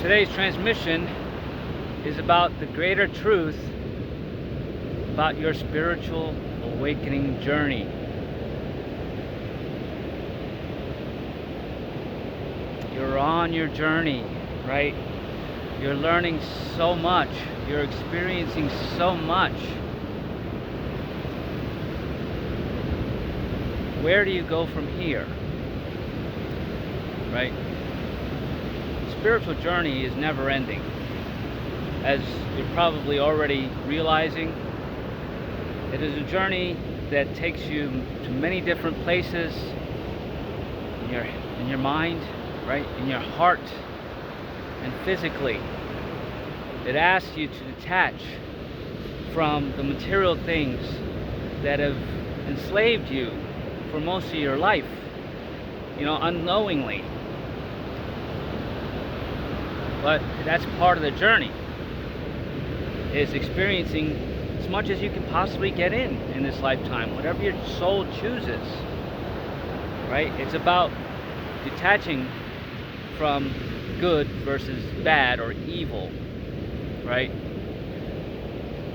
Today's transmission is about the greater truth about your spiritual awakening journey. You're on your journey, right? You're learning so much. You're experiencing so much. Where do you go from here? Right? Spiritual journey is never ending. As you're probably already realizing, it is a journey that takes you to many different places in your mind, right? In your heart and physically. It asks you to detach from the material things that have enslaved you for most of your life, unknowingly. But that's part of the journey, is experiencing as much as you can possibly get in this lifetime, whatever your soul chooses, right? It's about detaching from good versus bad or evil, right?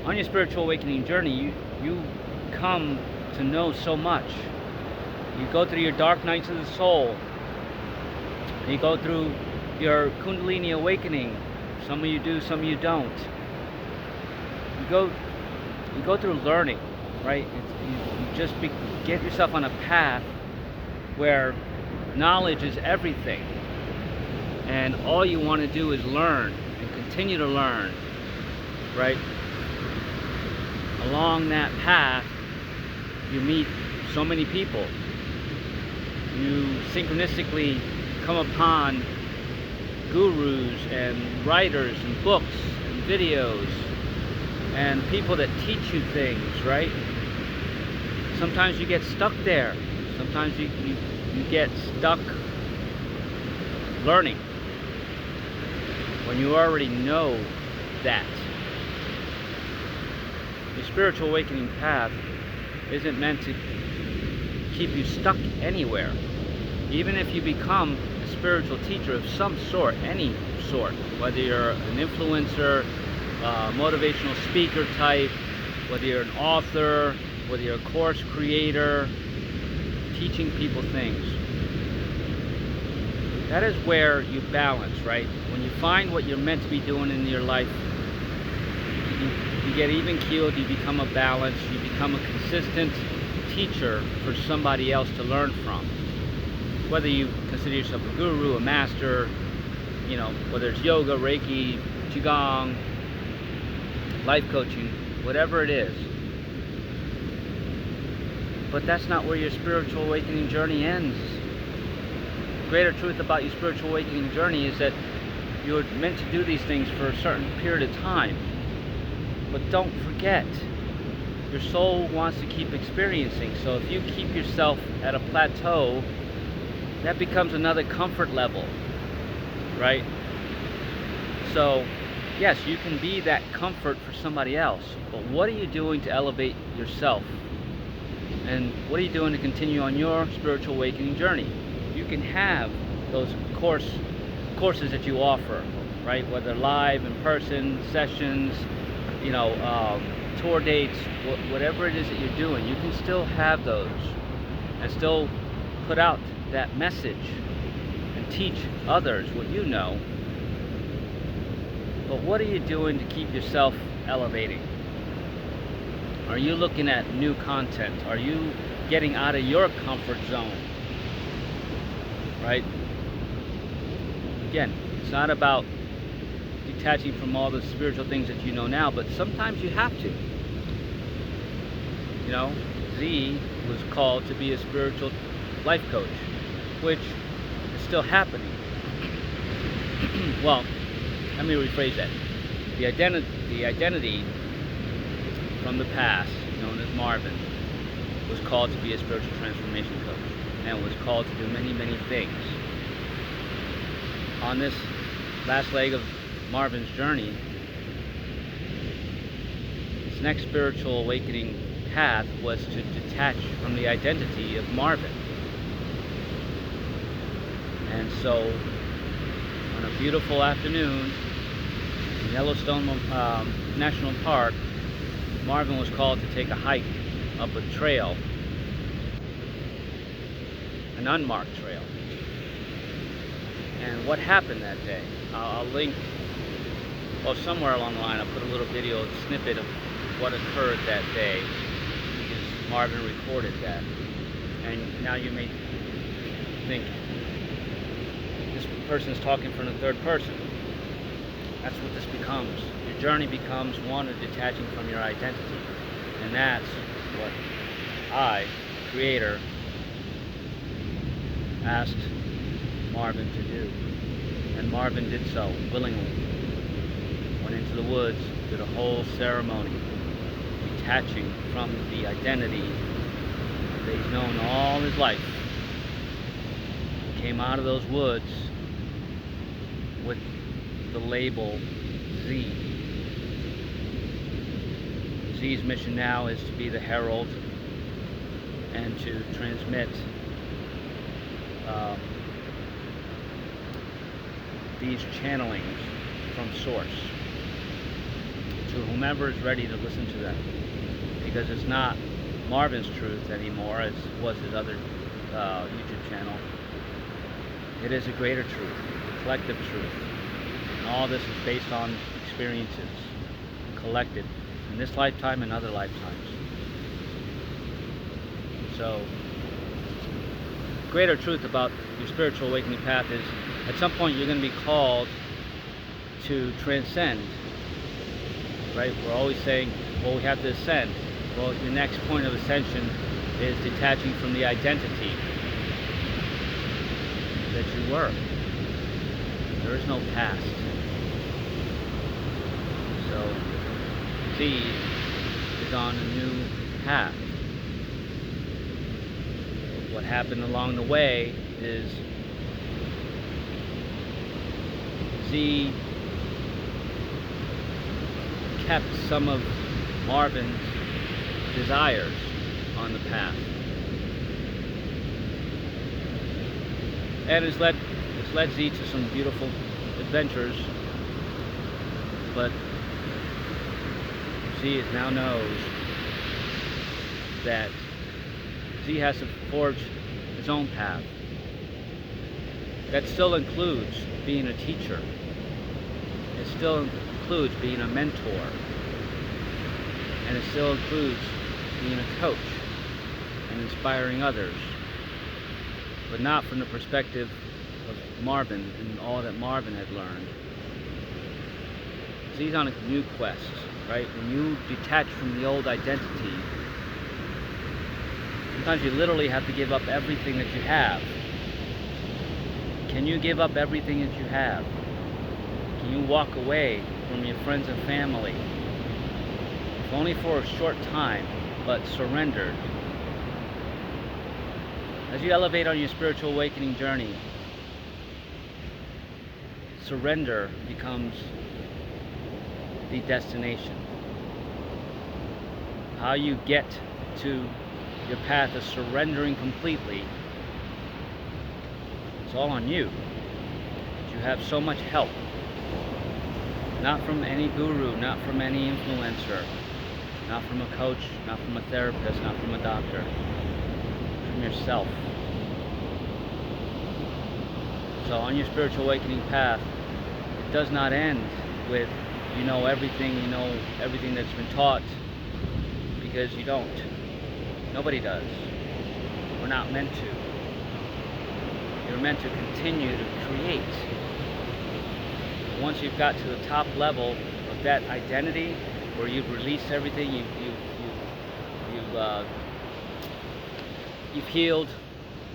On your spiritual awakening journey, you come to know so much. You go through your dark nights of the soul. You go through your Kundalini awakening. Some of you do, some of you don't. You go through learning, right? You just get yourself on a path where knowledge is everything, and all you want to do is learn and continue to learn, right? Along that path, you meet so many people. You synchronistically come upon gurus and writers and books and videos and people that teach you things, right? Sometimes you get stuck there. Sometimes you get stuck learning when you already know that. The spiritual awakening path isn't meant to keep you stuck anywhere. Even if you become a spiritual teacher of some sort, any sort, whether you're an influencer, motivational speaker type, whether you're an author, whether you're a course creator, teaching people things, that is where you balance, right? When you find what you're meant to be doing in your life, you get even keeled, you become a balance, you become a consistent teacher for somebody else to learn from. Whether you consider yourself a guru, a master, whether it's yoga, Reiki, Qigong, life coaching, whatever it is. But that's not where your spiritual awakening journey ends. The greater truth about your spiritual awakening journey is that you're meant to do these things for a certain period of time. But don't forget, your soul wants to keep experiencing. So if you keep yourself at a plateau, that becomes another comfort level, right? So yes, you can be that comfort for somebody else, but what are you doing to elevate yourself? And what are you doing to continue on your spiritual awakening journey? You can have those courses that you offer, right? Whether live, in person, sessions, tour dates, whatever it is that you're doing, you can still have those and still put out that message and teach others what you know. But what are you doing to keep yourself elevating? Are you looking at new content? Are you getting out of your comfort zone? Right? Again, it's not about detaching from all the spiritual things that you know now, but sometimes you have to. Z was called to be a spiritual life coach, which is still happening. Well, let me rephrase that. The identity from the past, known as Marvin, was called to be a spiritual transformation coach and was called to do many, many things. On this last leg of Marvin's journey, his next spiritual awakening path was to detach from the identity of Marvin. And so on a beautiful afternoon in Yellowstone National Park, Marvin was called to take a hike up a trail, an unmarked trail. And what happened that day? I'll link, well, somewhere along the line, I'll put a little video snippet of what occurred that day, because Marvin recorded that. And now you may think this person is talking from the third person. That's what this becomes. Your journey becomes one of detaching from your identity. And that's what I, Creator, asked Marvin to do. And Marvin did so willingly. Went into the woods, did a whole ceremony, detaching from the identity that he's known all his life. Came out of those woods with the label Z. Z's mission now is to be the herald and to transmit these channelings from Source to whomever is ready to listen to them, because it's not Marvin's truth anymore as was his other YouTube channel. It is a greater truth, a collective truth, and all this is based on experiences collected in this lifetime and other lifetimes. So, greater truth about your spiritual awakening path is, at some point you're going to be called to transcend, right? We're always saying, well, we have to ascend. Well, your next point of ascension is detaching from the identity that you were. There is no past. So, Z is on a new path. What happened along the way is Z kept some of Marvin's desires on the path, and it's led Z to some beautiful adventures, but Z now knows that Z has to forge his own path. That still includes being a teacher. It still includes being a mentor. And it still includes being a coach and inspiring others. But not from the perspective of Marvin and all that Marvin had learned. He's on a new quest, right? When you detach from the old identity, sometimes you literally have to give up everything that you have. Can you give up everything that you have? Can you walk away from your friends and family? If only for a short time, but surrendered. As you elevate on your spiritual awakening journey, surrender becomes the destination. How you get to your path of surrendering completely, it's all on you. You have so much help. Not from any guru, not from any influencer, not from a coach, not from a therapist, not from a doctor. From yourself. So on your spiritual awakening path, it does not end with you know everything that's been taught, because you don't. Nobody does. We're not meant to. You're meant to continue to create. Once you've got to the top level of that identity, where you've released everything, you've healed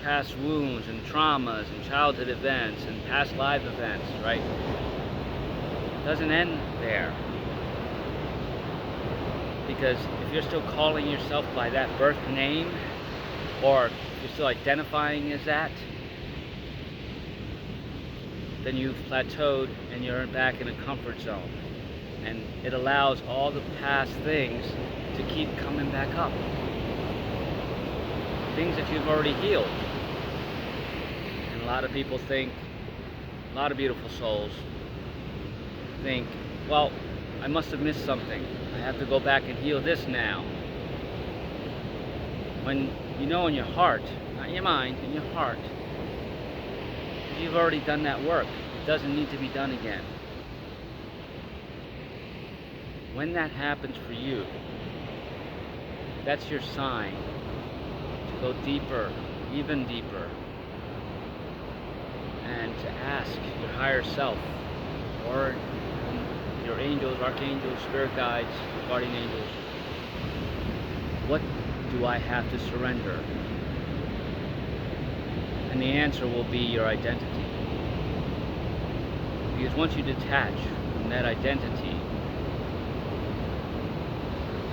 past wounds and traumas and childhood events and past life events, right? It doesn't end there. Because if you're still calling yourself by that birth name, or you're still identifying as that, then you've plateaued and you're back in a comfort zone. And it allows all the past things to keep coming back up. Things that you've already healed. And a lot of people think a lot of beautiful souls think, well, I must have missed something. I have to go back and heal this now. When you know in your heart, not in your mind, in your heart, you've already done that work. It doesn't need to be done again. When that happens for you, that's your sign to go deeper, even deeper, and to ask your higher self, or your angels, archangels, spirit guides, guardian angels, what do I have to surrender? And the answer will be your identity. Because once you detach from that identity,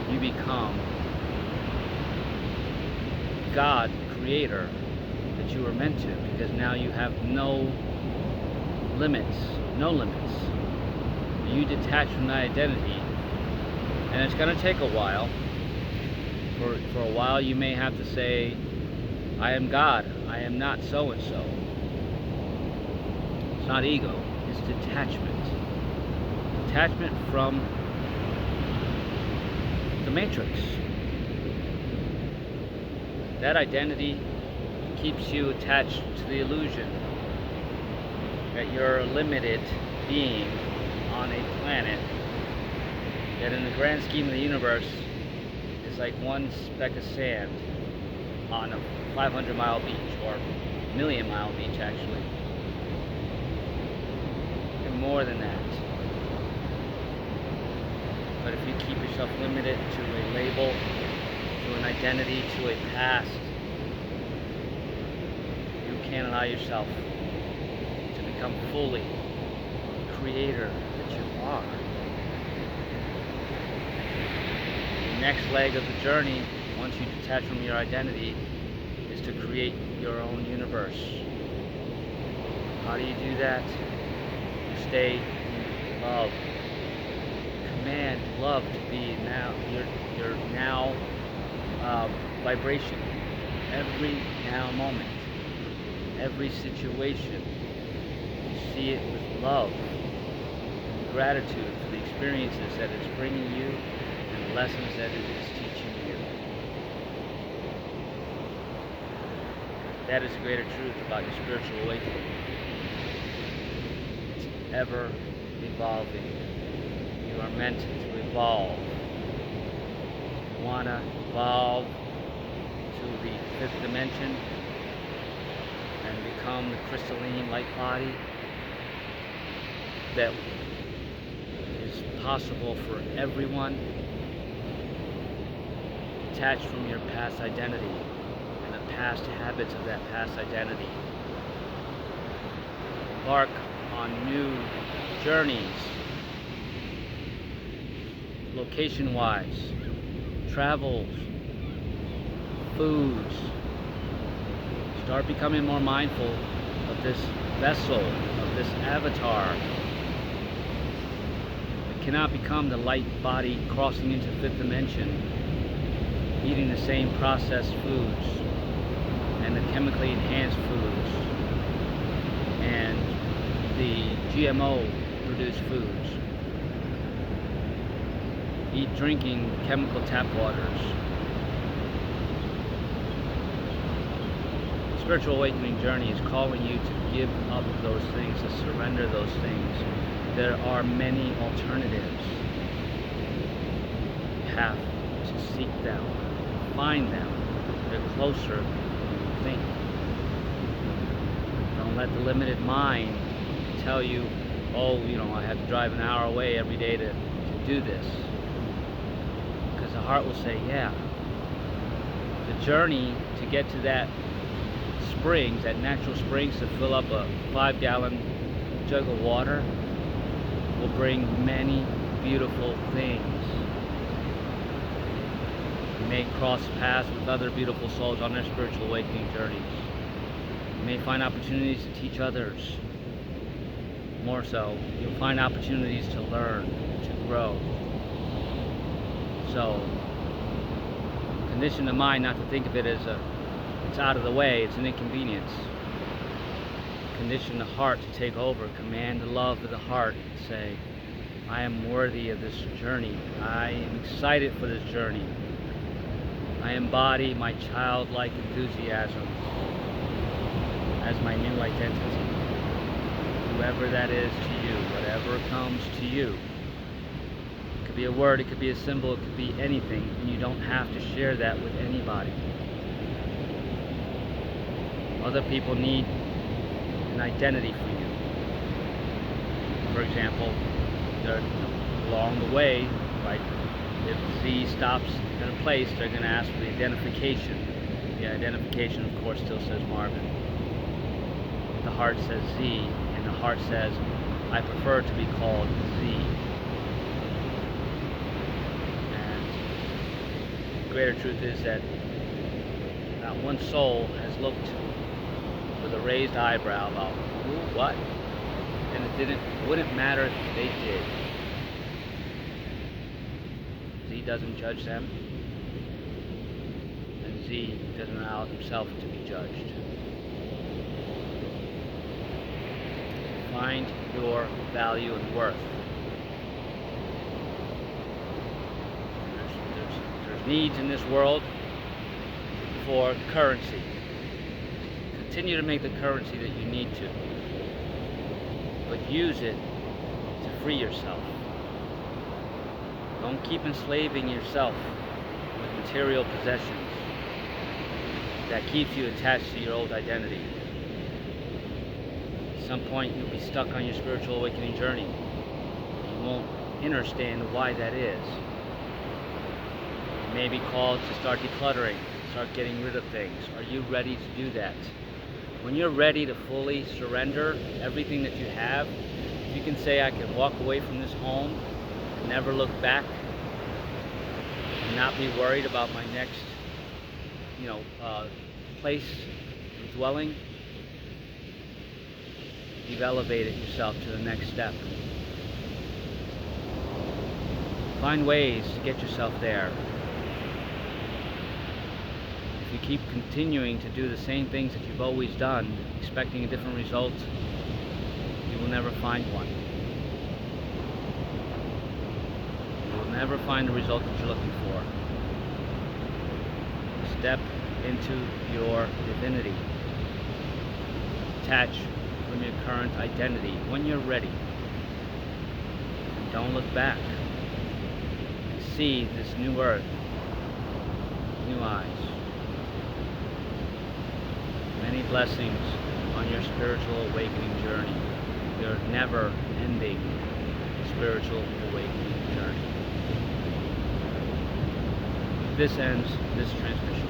you become God, creator, that you were meant to, because now you have no limits, no limits. You detach from that identity, and it's going to take a while. For a while you may have to say, I am God, I am not so-and-so. It's not ego, it's detachment. Detachment from the matrix. That identity keeps you attached to the illusion that you're a limited being on a planet that in the grand scheme of the universe is like one speck of sand on a 500-mile beach, or million-mile beach actually. And more than that. But if you keep yourself limited to a label, to an identity, to a past, you can't allow yourself to become fully the creator that you are. The next leg of the journey, once you detach from your identity, is to create your own universe. How do you do that? You stay in love. Command love to be now your now vibration. Every now moment, every situation, you see it with love and gratitude for the experiences that it's bringing you and the lessons that it is teaching you. That is the greater truth about your spiritual awakening. It's ever evolving. You are meant to evolve. You want to evolve to the fifth dimension and become the crystalline light body that is possible for everyone. Detached from your past identity and the past habits of that past identity. Embark on new journeys, location-wise, travels, foods. Start becoming more mindful of this vessel, of this avatar. It cannot become the light body crossing into fifth dimension, eating the same processed foods and the chemically enhanced foods and the GMO produced foods. Drinking chemical tap waters. The spiritual awakening journey is calling you to give up those things, to surrender those things. There are many alternatives. You have to seek them, find them. They're closer than you think. Don't let the limited mind tell you, oh, I have to drive an hour away every day to do this. Because the heart will say, yeah. The journey to get to that springs, that natural springs, to fill up a 5-gallon jug of water will bring many beautiful things. You may cross paths with other beautiful souls on their spiritual awakening journeys. You may find opportunities to teach others. More so, you'll find opportunities to learn, to grow. So, condition the mind not to think of it as it's out of the way, it's an inconvenience. condition the heart to take over, command the love of the heart, and say, I am worthy of this journey. I am excited for this journey. I embody my childlike enthusiasm as my new identity. Whoever that is to you, whatever comes to you. It could be a word, it could be a symbol, it could be anything, and you don't have to share that with anybody. Other people need an identity for you. For example, along the way, right, if Z stops at a place, they're going to ask for the identification. The identification, of course, still says Marvin. The heart says Z, and the heart says, I prefer to be called Z. And the greater truth is that not one soul has looked with a raised eyebrow about, who, what? And it wouldn't matter if they did. Z doesn't judge them, and Z doesn't allow himself to be judged. Find your value and worth. There's needs in this world for currency. Continue to make the currency that you need to, but use it to free yourself. Don't keep enslaving yourself with material possessions that keeps you attached to your old identity. At some point you'll be stuck on your spiritual awakening journey. You won't understand why that is. You may be called to start decluttering, start getting rid of things. Are you ready to do that? When you're ready to fully surrender everything that you have, if you can say, I can walk away from this home and never look back, and not be worried about my next, place of dwelling, you've elevated yourself to the next step. Find ways to get yourself there. If you keep continuing to do the same things that you've always done, expecting a different result, you will never find one. You will never find the result that you're looking for. Step into your divinity. Detach from your current identity when you're ready. And don't look back. And see this new earth, new eyes. Many blessings on your spiritual awakening journey. Your never-ending spiritual awakening journey. This ends this transmission.